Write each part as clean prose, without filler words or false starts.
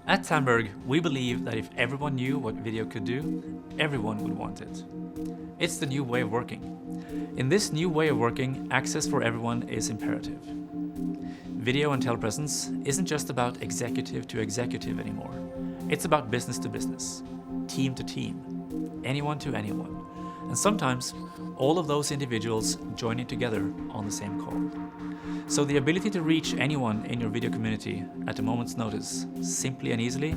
At TANDBERG, we believe that if everyone knew what video could do, everyone would want it. It's the new way of working. In this new way of working, access for everyone is imperative. Video and telepresence isn't just about executive to executive anymore. It's about business to business, team to team, anyone to anyone. And sometimes, all of those individuals joining together on the same call. So the ability to reach anyone in your video community at a moment's notice, simply and easily,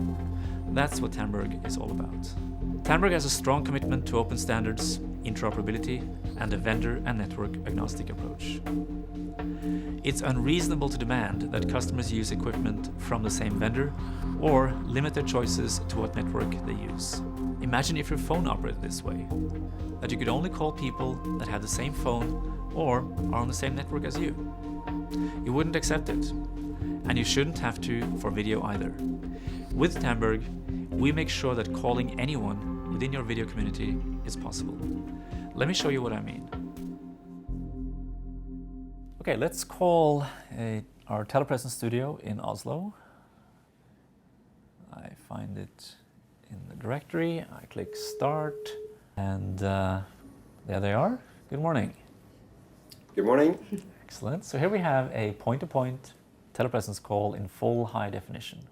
that's what TANDBERG is all about. TANDBERG has a strong commitment to open standards, interoperability, and a vendor and network agnostic approach. It's unreasonable to demand that customers use equipment from the same vendor or limit their choices to what network they use. Imagine if your phone operated this way, that you could only call people that have the same phone or are on the same network as you. You wouldn't accept it, and you shouldn't have to for video either. With TANDBERG, we make sure that calling anyone within your video community is possible. Let me show you what I mean. Okay, let's call our telepresence studio in Oslo. I find it in the directory, I click start, and there they are. Good morning. Good morning. Excellent. So here we have a point-to-point telepresence call in full high definition.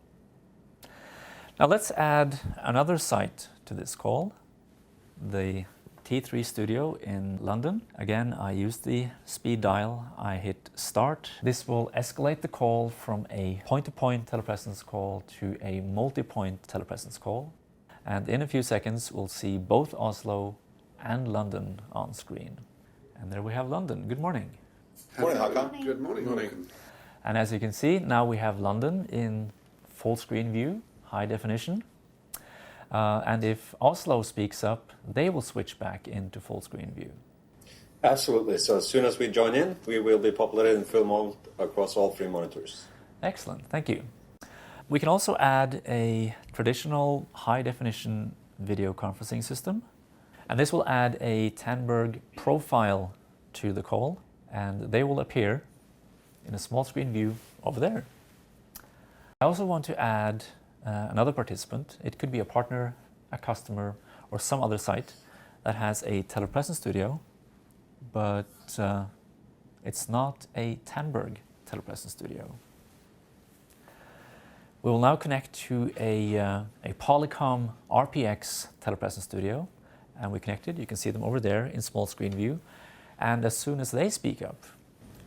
Now let's add another site to this call, the T3 studio in London. Again, I use the speed dial. I hit start. This will escalate the call from a point-to-point telepresence call to a multi-point telepresence call. And in a few seconds, we'll see both Oslo and London on screen. And there we have London. Good morning. Morning, Håkan. Good morning. Morning. And as you can see, now we have London in full screen view, high definition. And if Oslo speaks up, they will switch back into full screen view. Absolutely. So as soon as we join in, we will be populated in full mode across all three monitors. Excellent. Thank you. We can also add a traditional high definition video conferencing system. And this will add a TANDBERG profile to the call, and they will appear in a small screen view over there. I also want to add another participant. It could be a partner, a customer, or some other site that has a telepresence studio, but it's not a TANDBERG telepresence studio. We will now connect to a Polycom RPX telepresence studio, and we connected. You can see them over there in small screen view. And as soon as they speak up,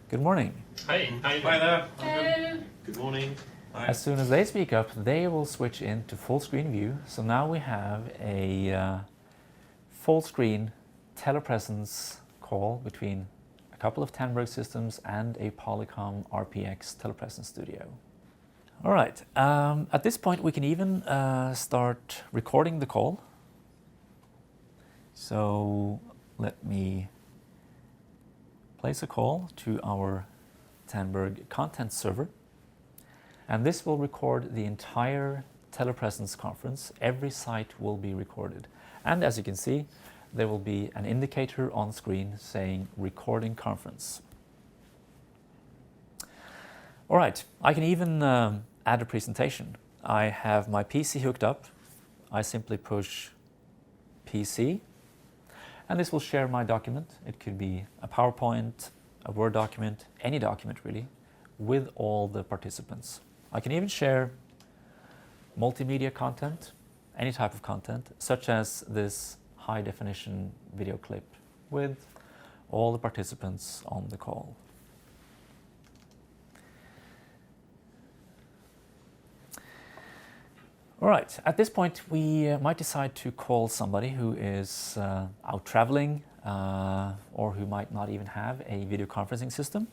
good morning. Hey, how you doing? Hi there. Hello. Good morning. Hi. As soon as they speak up, they will switch into full screen view. So now we have a full screen telepresence call between a couple of TANDBERG systems and a Polycom RPX telepresence studio. All right, at this point we can even start recording the call. So let me place a call to our TANDBERG content server. And this will record the entire telepresence conference. Every site will be recorded. And as you can see, there will be an indicator on screen saying recording conference. All right, I can even add a presentation. I have my PC hooked up. I simply push PC, and this will share my document. It could be a PowerPoint, a Word document, any document really, with all the participants. I can even share multimedia content, any type of content, such as this high definition video clip with all the participants on the call. All right, at this point we might decide to call somebody who is out traveling or who might not even have a video conferencing system.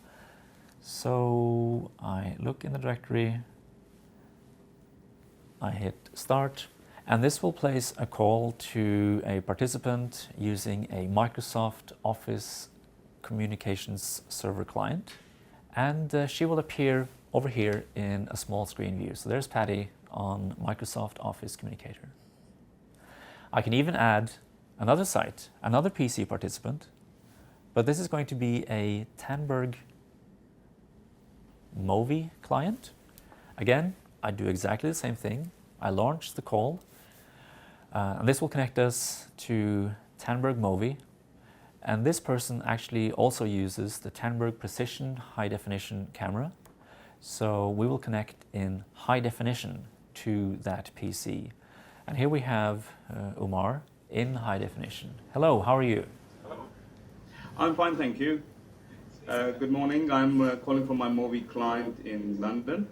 So I look in the directory, I hit start, and this will place a call to a participant using a Microsoft Office Communications Server client. And she will appear over here in a small screen view. So there's Patty on Microsoft Office Communicator. I can even add another site, another PC participant, but this is going to be a TANDBERG Movi client. Again, I do exactly the same thing. I launch the call, and this will connect us to TANDBERG Movi. And this person actually also uses the TANDBERG Precision High Definition camera. So we will connect in high definition to that PC. And here we have Umar in high definition. Hello, how are you? Hello. I'm fine, thank you. Good morning. I'm calling from my Movi client in London.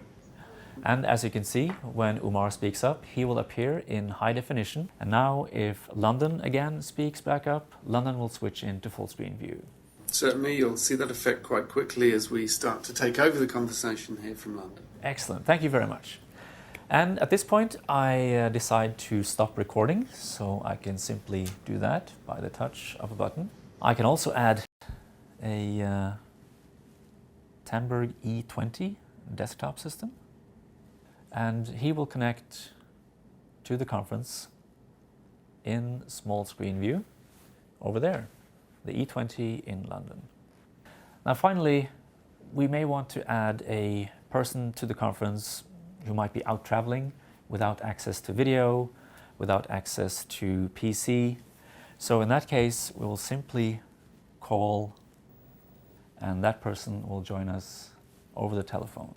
And as you can see, when Umar speaks up, he will appear in high definition. And now if London again speaks back up, London will switch into full screen view. Certainly, you'll see that effect quite quickly as we start to take over the conversation here from London. Excellent, thank you very much. And at this point, I decide to stop recording, so I can simply do that by the touch of a button. I can also add a TANDBERG E20 desktop system, and he will connect to the conference in small screen view over there, the E20 in London. Now finally, we may want to add a person to the conference who might be out traveling without access to video, without access to PC. So in that case, we will simply call, and that person will join us over the telephone.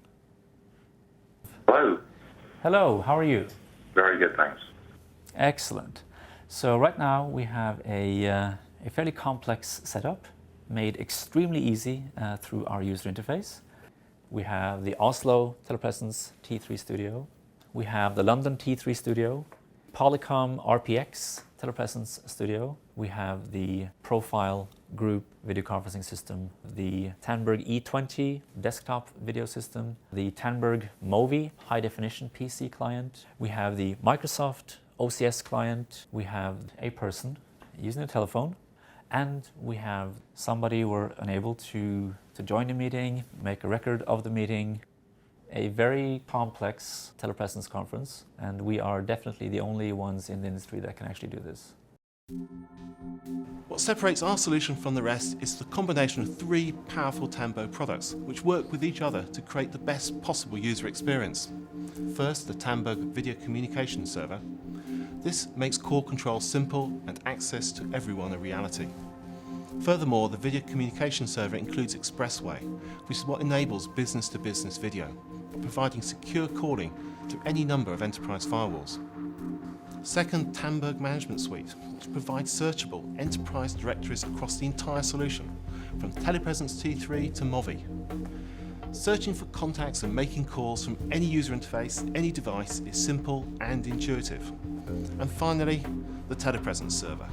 Hello. Hello, how are you? Very good, thanks. Excellent. So right now we have a fairly complex setup made extremely easy through our user interface. We have the Oslo Telepresence T3 Studio. We have the London T3 Studio, Polycom RPX Telepresence Studio. We have the Profile Group video conferencing system, the TANDBERG E20 desktop video system, the TANDBERG Movi high definition PC client. We have the Microsoft OCS client. We have a person using a telephone, and we have somebody who were unable to join the meeting, make a record of the meeting. A very complex telepresence conference, and we are definitely the only ones in the industry that can actually do this. What separates our solution from the rest is the combination of three powerful TANDBERG products which work with each other to create the best possible user experience. First, the TANDBERG Video Communication Server. This makes call control simple and access to everyone a reality. Furthermore, the Video Communication Server includes Expressway, which is what enables business-to-business video, providing secure calling to any number of enterprise firewalls. Second, TANDBERG Management Suite, which provides searchable enterprise directories across the entire solution, from Telepresence T3 to Movi. Searching for contacts and making calls from any user interface, any device is simple and intuitive. And finally, the Telepresence Server,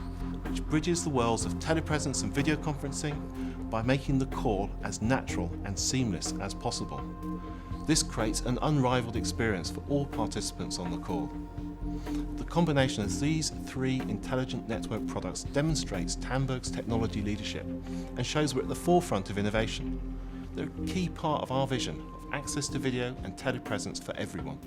which bridges the worlds of telepresence and video conferencing by making the call as natural and seamless as possible. This creates an unrivaled experience for all participants on the call. The combination of these three intelligent network products demonstrates TANDBERG's technology leadership and shows we're at the forefront of innovation. They're a key part of our vision of access to video and telepresence for everyone.